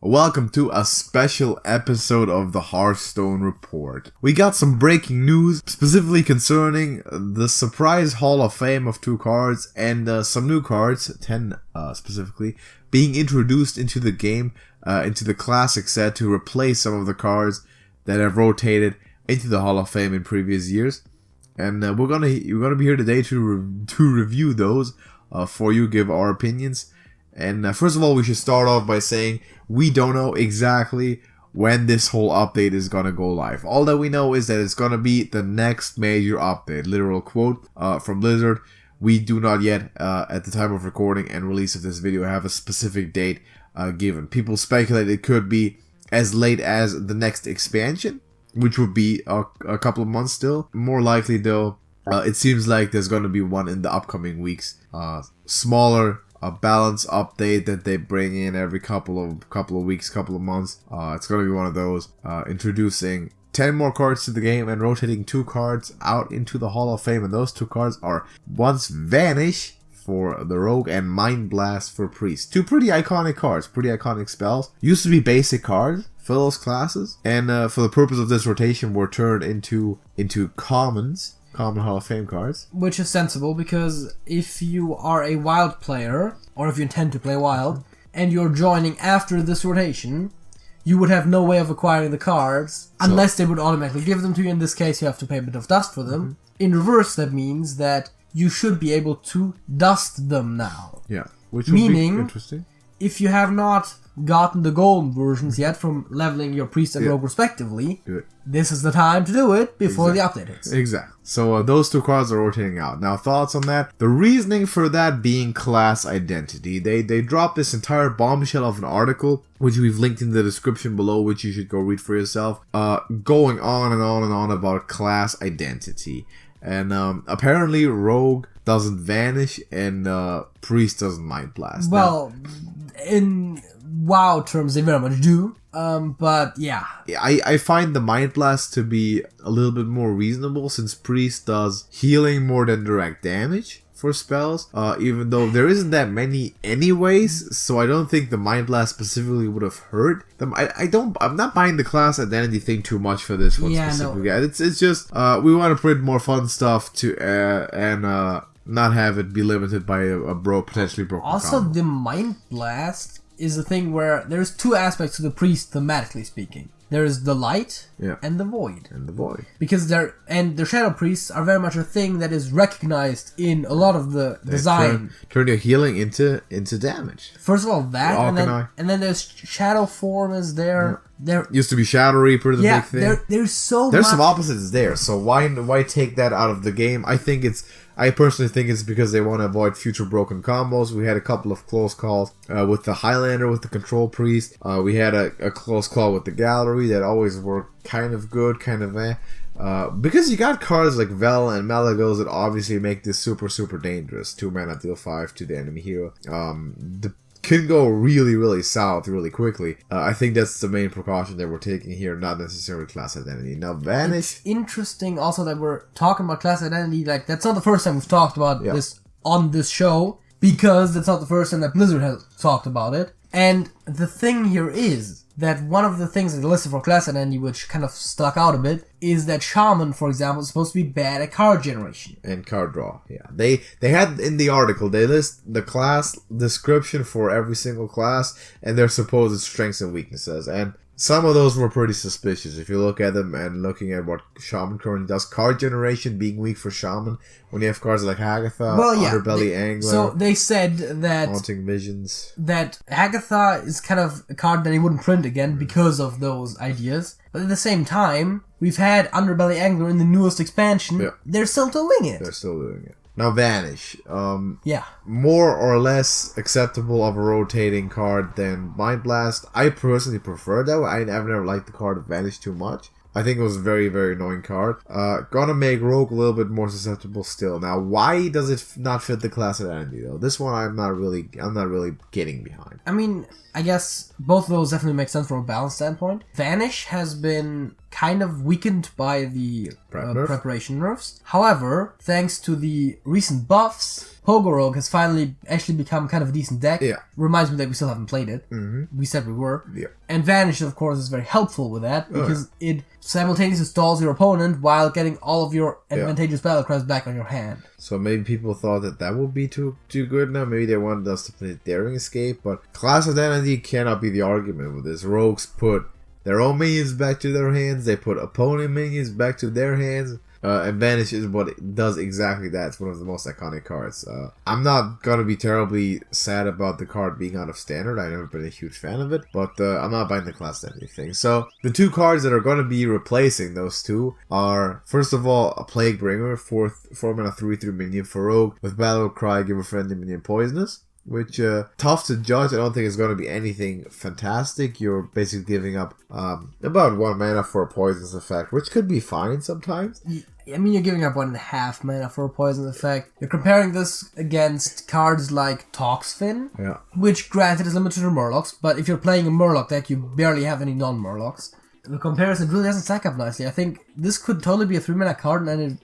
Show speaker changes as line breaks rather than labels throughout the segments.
Welcome to a special episode of the Hearthstone Report. We got some breaking news, specifically concerning the surprise Hall of Fame of 2 cards and some new cards, 10 specifically, being introduced into the game, into the classic set to replace some of the cards that have rotated into the Hall of Fame in previous years. And we're gonna be here today to review those for you, give our opinions. And first of all, we should start off by saying we don't know exactly when this whole update is gonna go live. All that we know is that it's gonna be the next major update. Literal quote from Blizzard. We do not yet, at the time of recording and release of this video, have a specific date given. People speculate it could be as late as the next expansion, which would be a couple of months still. More likely though, it seems like there's gonna be one in the upcoming weeks. Smaller, a balance update that they bring in every couple of weeks, couple of months. It's gonna be one of those, introducing 10 more cards to the game and rotating 2 cards out into the Hall of Fame. And those 2 cards are Once Vanish for the Rogue and Mind Blast for Priest. 2 pretty iconic cards, pretty iconic spells. Used to be basic cards for those classes, and for the purpose of this rotation were turned into common Hall of Fame cards.
Which is sensible, because if you are a wild player, or if you intend to play wild, and you're joining after this rotation, you would have no way of acquiring the cards, unless they would automatically give them to you. In this case, you have to pay a bit of dust for them. In reverse, that means that you should be able to dust them now.
Yeah, which would be interesting.
If you have not gotten the golden versions yet from leveling your priest and rogue respectively, this is the time to do it before the update hits.
Exactly. So those 2 cards are rotating out. Now, thoughts on that? The reasoning for that being class identity. They dropped this entire bombshell of an article, which we've linked in the description below, which you should go read for yourself, going on and on and on about class identity. And apparently Rogue doesn't vanish and Priest doesn't Mind Blast.
Well, in WoW terms, they very much do. But yeah.
I find the Mind Blast to be a little bit more reasonable, since Priest does healing more than direct damage for spells, even though there isn't that many anyways, so I don't think the Mind Blast specifically would have hurt them. I'm not buying the class identity thing too much for this one specifically. No. It's just we want to put more fun stuff to and not have it be limited by a potentially broken
also
combo.
The Mind Blast is a thing where there's 2 aspects to the priest, thematically speaking. There is the light and the void. Because the shadow priests are very much a thing that is recognized in a lot of the design.
Turn your healing into damage.
First of all, that, and then there's shadow form is there. There
used to be Shadow Reaper, the big thing.
There's
some opposites there. So why take that out of the game? I personally think it's because they want to avoid future broken combos. We had a couple of close calls with the Highlander, with the Control Priest. We had a close call with the Gallery that always worked kind of good, kind of because you got cards like Vel and Malagos that obviously make this super, super dangerous. 2 mana, deal 5 to the enemy hero. Can go really, really south really quickly. I think that's the main precaution that we're taking here, not necessarily class identity. Now, Vanish.
It's interesting also that we're talking about class identity. Like, that's not the first time we've talked about this on this show, because that's not the first time that Blizzard has talked about it. And the thing here is that one of the things that they listed for class identity, which kind of stuck out a bit, is that Shaman, for example, is supposed to be bad at card generation.
And card draw, yeah. They had in the article, they list the class description for every single class and their supposed strengths and weaknesses. And some of those were pretty suspicious. If you look at them and looking at what Shaman currently does, card generation being weak for Shaman, when you have cards like Hagatha, Underbelly Angler.
So they said that
Haunting Visions.
That Hagatha is kind of a card that he wouldn't print again because of those ideas. But at the same time, we've had Underbelly Angler in the newest expansion. Yeah. They're still doing it.
Now, Vanish. More or less acceptable of a rotating card than Mind Blast. I personally prefer that. I've never liked the card of Vanish too much. I think it was a very, very annoying card. Gonna make Rogue a little bit more susceptible still. Now, why does it not fit the class identity though? This one I'm not really getting behind.
I mean, I guess both of those definitely make sense from a balance standpoint. Vanish has been kind of weakened by the
Nerf?
preparation nerfs. However, thanks to the recent buffs, Pogorogue has finally actually become kind of a decent deck.
Yeah.
Reminds me that we still haven't played it. We said we were.
Yeah.
And Vanish, of course, is very helpful with that because it simultaneously stalls your opponent while getting all of your advantageous battlecries back on your hand.
So maybe people thought that would be too good now. Maybe they wanted us to play Daring Escape, but Class Identity cannot be the argument with this. Rogues put their own minions back to their hands. They put opponent minions back to their hands. And Vanish is what it does exactly that. It's one of the most iconic cards. I'm not gonna be terribly sad about the card being out of standard. I've never been a huge fan of it, but I'm not buying the class identity thing. So the two cards that are gonna be replacing those two are, first of all, a Plague Bringer, 4 mana 3/3 minion for Rogue with Battle Cry, give a friendly minion poisonous. Which, tough to judge. I don't think it's going to be anything fantastic. You're basically giving up about 1 mana for a poisonous effect, which could be fine sometimes.
I mean, you're giving up 1.5 mana for a poison effect. You're comparing this against cards like Toxfin, which granted is limited to Murlocs, but if you're playing a Murloc deck, you barely have any non-Murlocs. The comparison really doesn't stack up nicely. I think this could totally be a 3 mana card, and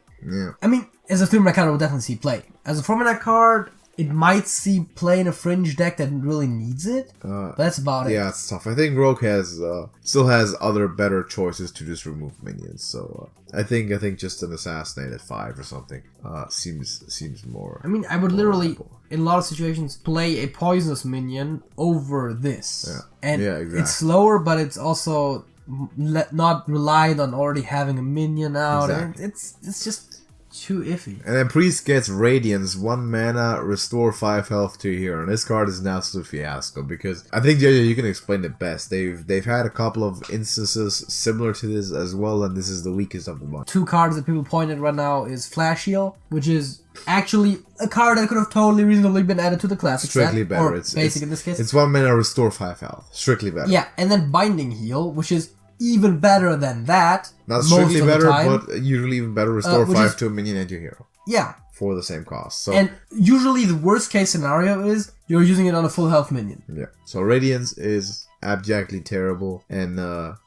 I mean, as a 3 mana card, it would definitely see play. As a 4 mana card, it might see play in a fringe deck that really needs it, but that's about it.
Yeah, it's tough. I think Rogue has still has other better choices to just remove minions. So I think just an Assassinate at 5 or something seems more.
I mean, I would literally, in a lot of situations, play a poisonous minion over this, and
exactly.
It's slower, but it's also not relied on already having a minion out.
Exactly.
And it's just too iffy.
And then Priest gets Radiance, 1 mana, restore 5 health to your hero. And this card is an absolute fiasco because I think, JJ, you can explain it best. They've had a couple of instances similar to this as well, and this is the weakest of the bunch.
2 cards that people pointed right now is Flash Heal, which is actually a card that could have totally reasonably been added to the classic
Strictly
set,
better.
or basic in this case.
It's 1 mana, restore 5 health. Strictly better.
Yeah, and then Binding Heal, which is even better than that.
Not strictly better,
time.
But usually even better. Restore 5 to a minion and your hero.
Yeah.
For the same cost. So,
and usually the worst case scenario is you're using it on a full health minion.
Yeah. So Radiance is abjectly terrible and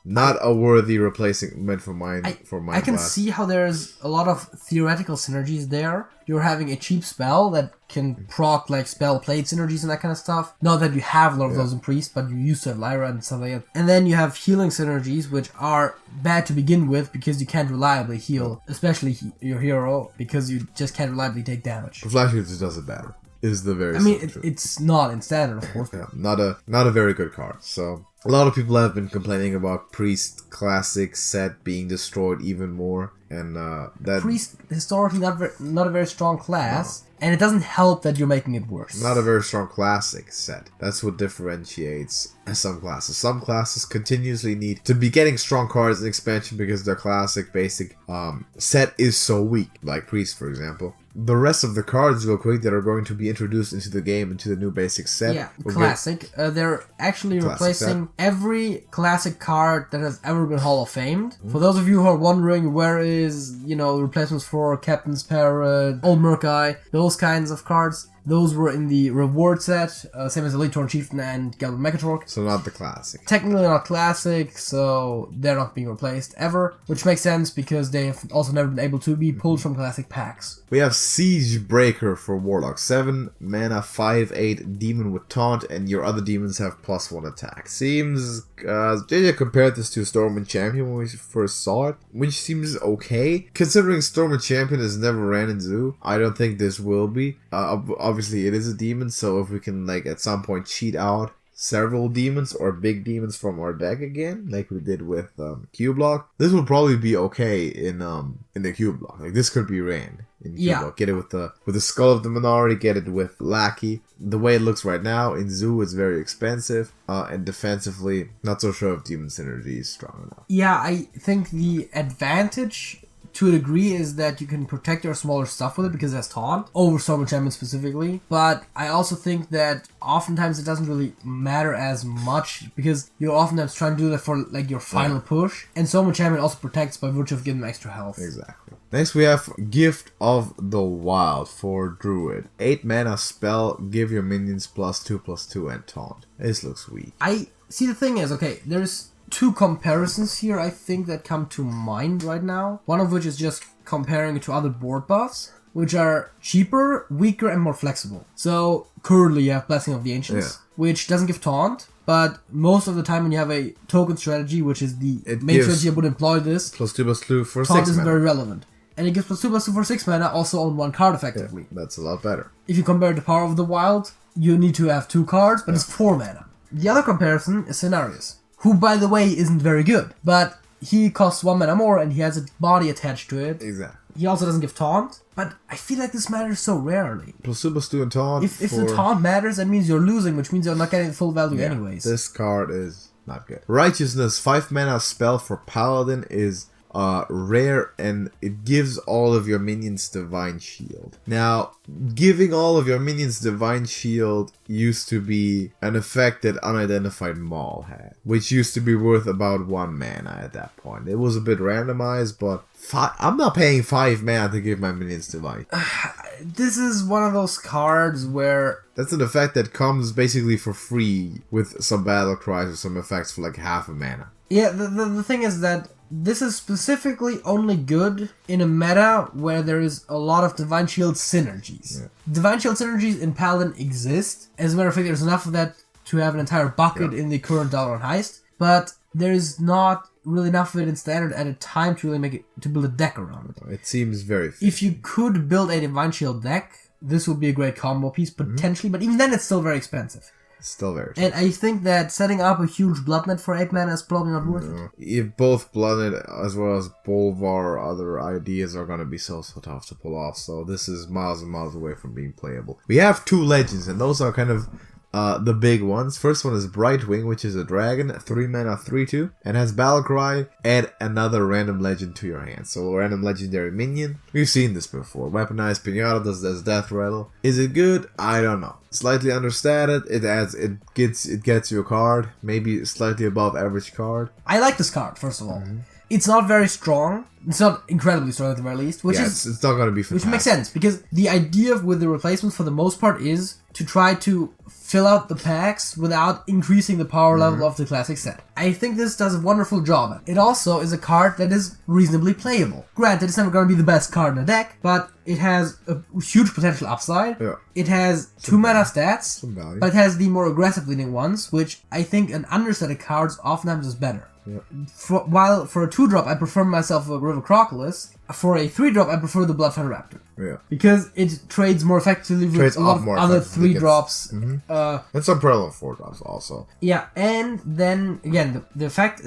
not a worthy replacement for mine.
I can see how there's a lot of theoretical synergies there. You're having a cheap spell that can proc like spell plate synergies and that kind of stuff. Not that you have a lot of those in Priest, but you used to have Lyra and stuff like that. And then you have healing synergies, which are bad to begin with because you can't reliably heal, especially your hero, because you just can't reliably take damage.
Flash Heal just does it better. Is the very.
I mean, it's not in standard, of course.
Not a very good card. So a lot of people have been complaining about Priest Classic set being destroyed even more, and that
Priest historically not a very strong class, and it doesn't help that you're making it worse.
Not a very strong classic set. That's what differentiates some classes. Some classes continuously need to be getting strong cards in expansion because their classic basic set is so weak, like Priest, for example. The rest of the cards, real quick, that are going to be introduced into the game, into the new basic set.
Yeah, classic. They're actually replacing every classic card that has ever been Hall of Famed. For those of you who are wondering where is, replacements for Captain's Parrot, Old Murk-Eye, those kinds of cards, those were in the reward set, same as Elite Torn Chieftain and Goblin Mechatork.
So not the classic.
Technically not classic, so they're not being replaced ever, which makes sense because they've also never been able to be pulled from classic packs.
We have Siege Breaker for Warlock. 7 mana, 5/8 demon with taunt, and your other demons have +1 attack. Seems, JJ compared this to Storm and Champion when we first saw it, which seems okay. Considering Storm and Champion has never ran in Zoo, I don't think this will be. Obviously it is a demon, so if we can at some point cheat out several demons or big demons from our deck again, like we did with Q-Block, this will probably be okay in the Q-Block. This could be ran in Q-Block. Get it with the Skull of the Minority, get it with Lackey. The way it looks right now in Zoo, it's very expensive, and defensively, not so sure if Demon Synergy is strong enough.
Yeah, I think the advantage to a degree is that you can protect your smaller stuff with it because it has taunt over Storm Enchantment specifically, but I also think that oftentimes it doesn't really matter as much because you're oftentimes trying to do that for your final push, and Storm Enchantment also protects by virtue of giving them extra health.
Exactly. Next we have Gift of the Wild for Druid. 8 mana spell, give your minions +2/+2 and taunt. This looks weak.
See, the thing is, okay, there's two comparisons here, I think, that come to mind right now. One of which is just comparing it to other board buffs, which are cheaper, weaker, and more flexible. So, currently you have Blessing of the Ancients, which doesn't give Taunt, but most of the time when you have a token strategy, which is the main strategy you would employ this,
+2/+2 for 6
Taunt isn't
mana.
very relevant. And it gives +2/+2 for 6 mana, also on one card effectively.
Yeah, that's a lot better.
If you compare it to Power of the Wild, you need to have 2 cards, but it's 4 mana. The other comparison is Cenarius, who, by the way, isn't very good, but he costs 1 mana more and he has a body attached to it.
Exactly.
He also doesn't give Taunt, but I feel like this matters so rarely.
+2/+2 and Taunt.
If the Taunt matters, that means you're losing, which means you're not getting full value anyways.
This card is not good. Righteousness, 5 mana spell for Paladin is rare, and it gives all of your minions Divine Shield. Now, giving all of your minions Divine Shield used to be an effect that Unidentified Maul had, which used to be worth about 1 mana at that point. It was a bit randomized, but I'm not paying 5 mana to give my minions Divine.
This is one of those cards where...
That's an effect that comes basically for free with some battle cries or some effects for like half a mana.
Yeah, the thing is that this is specifically only good in a meta where there is a lot of Divine Shield synergies. Yeah. Divine Shield synergies in Paladin exist. As a matter of fact, there's enough of that to have an entire bucket in the current Dollar Heist. But there is not really enough of it in Standard at a time to really make it, to build a deck around it.
It seems very fit.
If you could build a Divine Shield deck, this would be a great combo piece, potentially. But even then, it's still very expensive.
Still very
expensive. And I think that setting up a huge Blood Net for 8 mana is probably not worth it.
If both Blood Net as well as Bolvar or other ideas are going to be so tough to pull off, so this is miles and miles away from being playable. We have 2 legends, and those are kind of the big ones. First one is Brightwing, which is a dragon, 3 mana, 3/2, and has Battlecry. Add another random legend to your hand. So a random legendary minion. We've seen this before. Weaponized Pinata does Death Rattle. Is it good? I don't know. Slightly understated. It gets you a card, maybe slightly above average card.
I like this card, first of all. It's not very strong. It's not incredibly strong at the very least, which is
it's not going to be fantastic.
Which makes sense because the idea with the replacements for the most part is to try to fill out the packs without increasing the power level of the classic set. I think this does a wonderful job at it. It also is a card that is reasonably playable. Granted, it's never going to be the best card in the deck, but it has a huge potential upside. Yeah. It has 2 mana stats, but it has the more aggressive leaning ones, which I think an understated cards oftentimes is better. Yeah. While for a 2-drop I prefer myself a River Crocodilus, for a 3-drop I prefer the Bloodfire Raptor. Yeah. Because it trades more effectively with a lot of other 3-drops. And
some prevalent 4-drops also.
Yeah, and then again the effect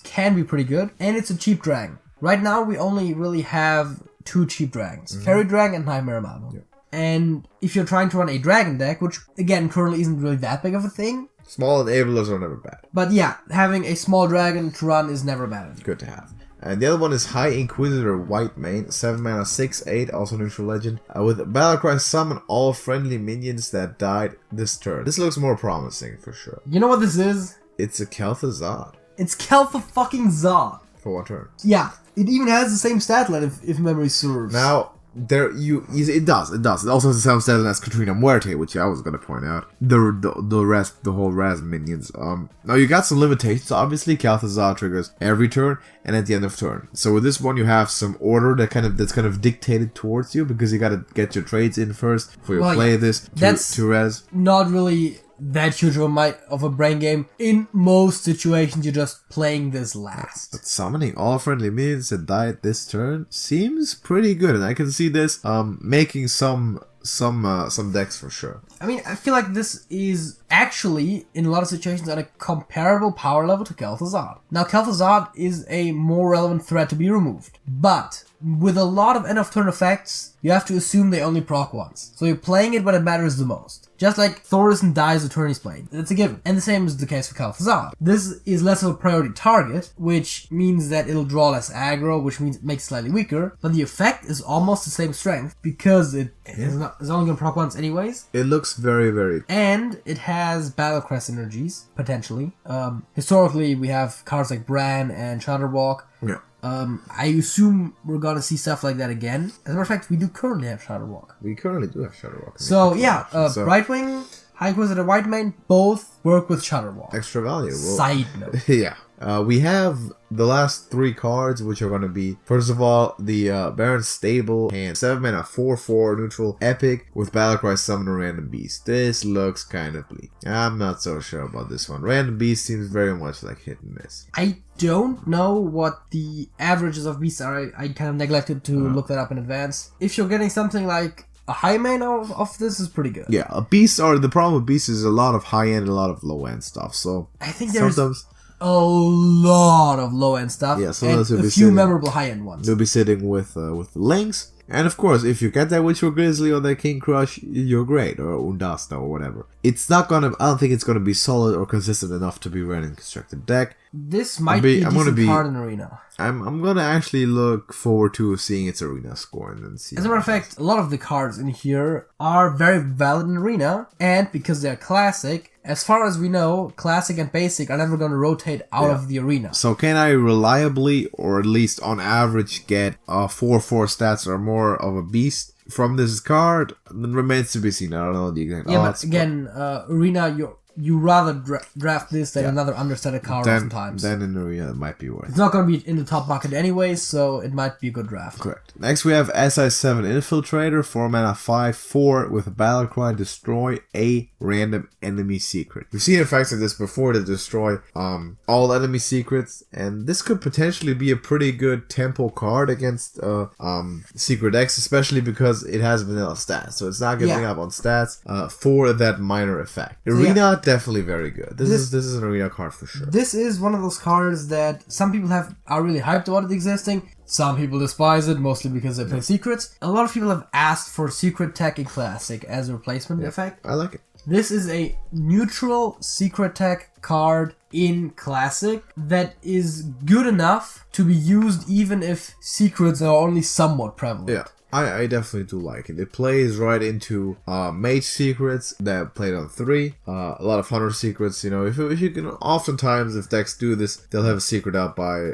can be pretty good, and it's a cheap dragon. Right now we only really have 2 cheap dragons, Fairy Dragon and Nightmare Mama. Yeah. And if you're trying to run a dragon deck, which again currently isn't really that big of a thing,
small enablers are never bad.
But yeah, having a small dragon to run is never bad.
Good to have. And the other one is High Inquisitor White Mane, 7 mana, 6/8, also neutral legend. With Battlecry, summon all friendly minions that died this turn. This looks more promising for sure.
You know what this is?
It's a Kel'Thuzad.
It's Kel'Thuzad.
For 1 turn.
Yeah, it even has the same stat line if memory serves.
Now, it does. It also has the same stat line as Katrina Muerte, which I was gonna point out. The whole Raz minions. Now you got some limitations. Obviously, Kel'Thuzad triggers every turn and at the end of turn. So with this one, you have some order that's kind of dictated towards you because you gotta get your trades in first before you play this to Raz.
Not really that huge of a brain game. In most situations, you're just playing this last.
But summoning all friendly minions that died this turn seems pretty good, and I can see this making some decks for sure.
I mean, I feel like this is actually, in a lot of situations, at a comparable power level to Kel'Thuzad. Now, Kel'Thuzad is a more relevant threat to be removed, but with a lot of end-of-turn effects, you have to assume they only proc once. So you're playing it when it matters the most. Just like Thorison dies the turn he's played. That's a given. And the same is the case for Kel'Thuzad. This is less of a priority target, which means that it'll draw less aggro, which means it makes it slightly weaker. But the effect is almost the same strength, because it's only going to proc once anyways.
It looks very, very...
And it has Battlecry synergies, potentially. Historically, we have cards like Bran and Shudderwalk.
Yeah.
I assume we're gonna see stuff like that again. As a matter of fact, we do currently have Shudderwalk.
We currently do have Shudderwalk.
So yeah, Brightwing, High Inquisitor White Mane, both work with Shudderwalk.
Extra value.
Side note.
Yeah. We have the last 3 cards, which are going to be, first of all, the Baron's Stable hand, 7 mana, 4/4 neutral epic with Battlecry summon a random beast. This looks kind of bleak. I'm not so sure about this one. Random beast seems very much like hit and miss.
I don't know what the averages of beasts are. I kind of neglected to look that up in advance. If you're getting something like a high mana of this is pretty good.
Yeah, the problem with beasts is a lot of high end, a lot of low end stuff. So
I think there's a lot of low end stuff.
Yeah, so
and a few memorable high end ones.
You'll be sitting with Lynx, and of course, if you get that Witcher Grizzly or that King Crush, you're great, or Undasta or whatever. It's not gonna. I don't think it's gonna be solid or consistent enough to be running constructed deck.
This might be a decent card in Arena.
I'm gonna actually look forward to seeing its Arena score and then see.
As a matter of fact, a lot of the cards in here are very valid in Arena, and because they're classic, as far as we know, classic and basic are never gonna rotate out of the Arena.
So can I reliably, or at least on average, get 4/4 stats or more of a beast from this card? It remains to be seen. I don't know the exact odds.
But again, Arena, you rather draft this than another understated card sometimes.
Then in Arena it might be worth it.
It's not going to be in the top bucket anyway, so it might be a good draft.
Correct. Next we have SI7 Infiltrator, 4 mana 5/4 with a Battlecry, destroy a random enemy secret. We've seen effects of this before to destroy all enemy secrets, and this could potentially be a pretty good tempo card against secret decks, especially because it has vanilla stats, so it's not giving up on stats for that minor effect. Arena, definitely very good. This is an Arena card for sure.
This is one of those cards that some people are really hyped about it existing. Some people despise it, mostly because they play secrets. A lot of people have asked for Secret Tech in Classic as a replacement effect.
I like it.
This is a neutral Secret Tech card in Classic that is good enough to be used even if secrets are only somewhat prevalent.
Yeah. I definitely do like it. It plays right into Mage Secrets that played on 3. A lot of Hunter Secrets, you know, if you can, oftentimes if decks do this, they'll have a secret out by,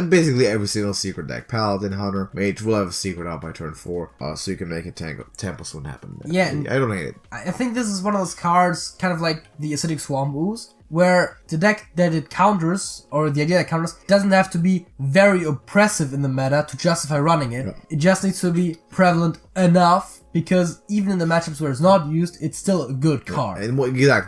basically every single secret deck. Paladin, Hunter, Mage will have a secret out by turn 4, so you can make it Tempest won't happen.
Yeah.
I don't hate it.
I think this is one of those cards, kind of like the Acidic Swamp Ooze, where the deck that it counters, or the idea that counters, doesn't have to be very oppressive in the meta to justify running it. Yeah. It just needs to be prevalent enough, because even in the matchups where it's not used, it's still a good card.
And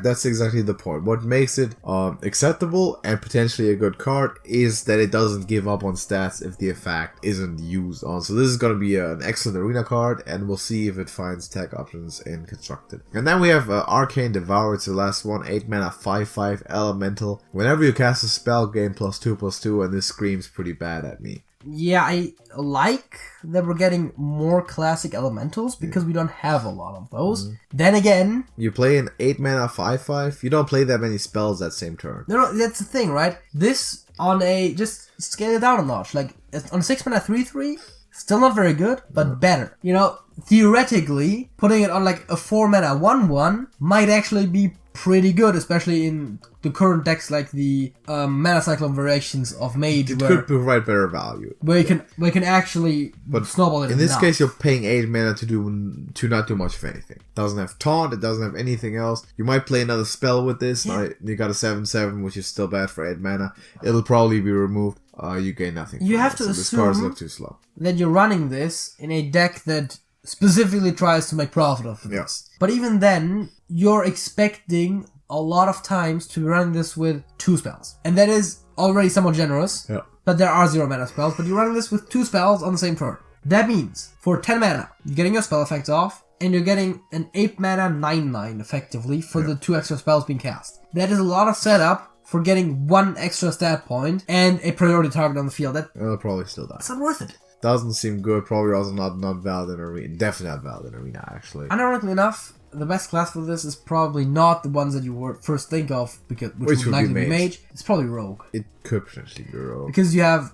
that's exactly the point. What makes it acceptable and potentially a good card is that it doesn't give up on stats if the effect isn't used on. So this is going to be an excellent Arena card, and we'll see if it finds tech options in Constructed. And then we have Arcane Devour. It's the last one. 8 mana, 5/5 elemental. Whenever you cast a spell, gain +2/+2, and this screams pretty bad at me.
Yeah, I like that we're getting more classic elementals because we don't have a lot of those. Then again,
you play an 8 mana 5/5. You don't play that many spells that same turn.
No, that's the thing, right? This on just scale it down a notch. Like on 6 mana 3/3, still not very good, but better. You know, theoretically, putting it on like a 4 mana 1/1 might actually be pretty good, especially in the current decks like the mana cyclone variations of Mage.
It could provide better value.
Where you can actually snowball it.
In this case, you're paying 8 mana to not do much of anything. It doesn't have taunt. It doesn't have anything else. You might play another spell with this. Yeah. You got a 7/7, which is still bad for 8 mana. It'll probably be removed. You gain nothing.
You have to assume
cards look too slow.
That you're running this in a deck that specifically tries to make profit of this. But even then, you're expecting a lot of times to be running this with 2 spells. And that is already somewhat generous. Yeah. But there are 0 mana spells, but you're running this with 2 spells on the same turn. That means, for 10 mana, you're getting your spell effects off, and you're getting an 8 mana 9/9 effectively for the 2 extra spells being cast. That is a lot of setup for getting 1 extra stat point and a priority target on the field.
It'll probably still die.
It's not worth it.
Doesn't seem good. Probably also not valid in Arena. Definitely not valid in Arena, actually.
Ironically enough, the best class for this is probably not the ones that you would first think of, which would likely be Mage. It's probably Rogue.
It could potentially be Rogue.
Because you have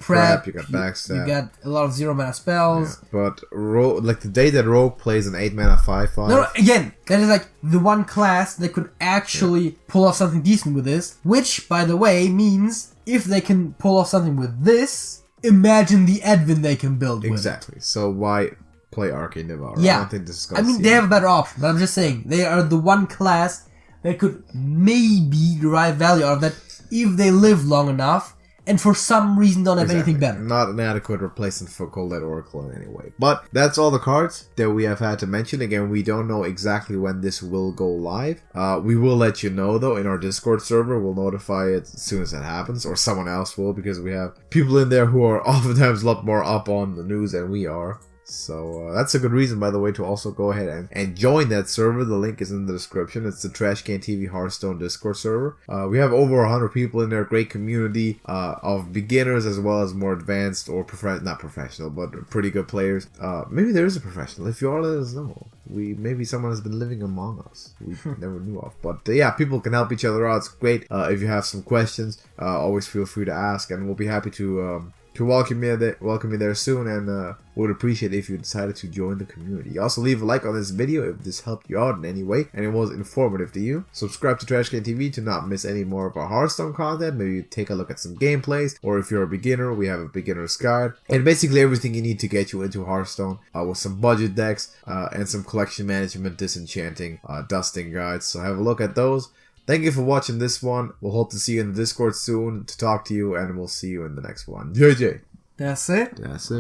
prep,
you got backstab.
You got a lot of 0 mana spells.
Yeah, but Rogue, like the day that Rogue plays an 8 mana 5/5.
No, again, that is like the one class that could actually pull off something decent with this. Which, by the way, means if they can pull off something with this, imagine the Edwin they can build with.
Exactly. So why play Arcane Devour?
Yeah.
I don't think this is going
they have a better option, but I'm just saying, they are the one class that could maybe derive value out of that if they live long enough and for some reason don't have anything better.
Not an adequate replacement for Colette Oracle in any way. But that's all the cards that we have had to mention. Again, we don't know exactly when this will go live. We will let you know though in our Discord server. We'll notify it as soon as that happens, or someone else will, because we have people in there who are oftentimes a lot more up on the news than we are. So that's a good reason, by the way, to also go ahead and join that server. The link is in the description. It's the TrashcanTV Hearthstone Discord server. We have over 100 people in there. Great community of beginners as well as more advanced or not professional, but pretty good players. Maybe there is a professional. If you are, let us know. Maybe someone has been living among us we never knew of. But yeah, people can help each other out. It's great. If you have some questions, always feel free to ask, and we'll be happy to welcome you there soon, and would appreciate if you decided to join the community. Also, leave a like on this video if this helped you out in any way and it was informative to you. Subscribe to TrashcanTV to not miss any more of our Hearthstone content. Maybe take a look at some gameplays, or if you're a beginner, we have a beginner's guide and basically everything you need to get you into Hearthstone, with some budget decks and some collection management, disenchanting, dusting guides. So have a look at those. Thank you for watching this one. We'll hope to see you in the Discord soon to talk to you, and we'll see you in the next one. JJ.
That's it.
That's it.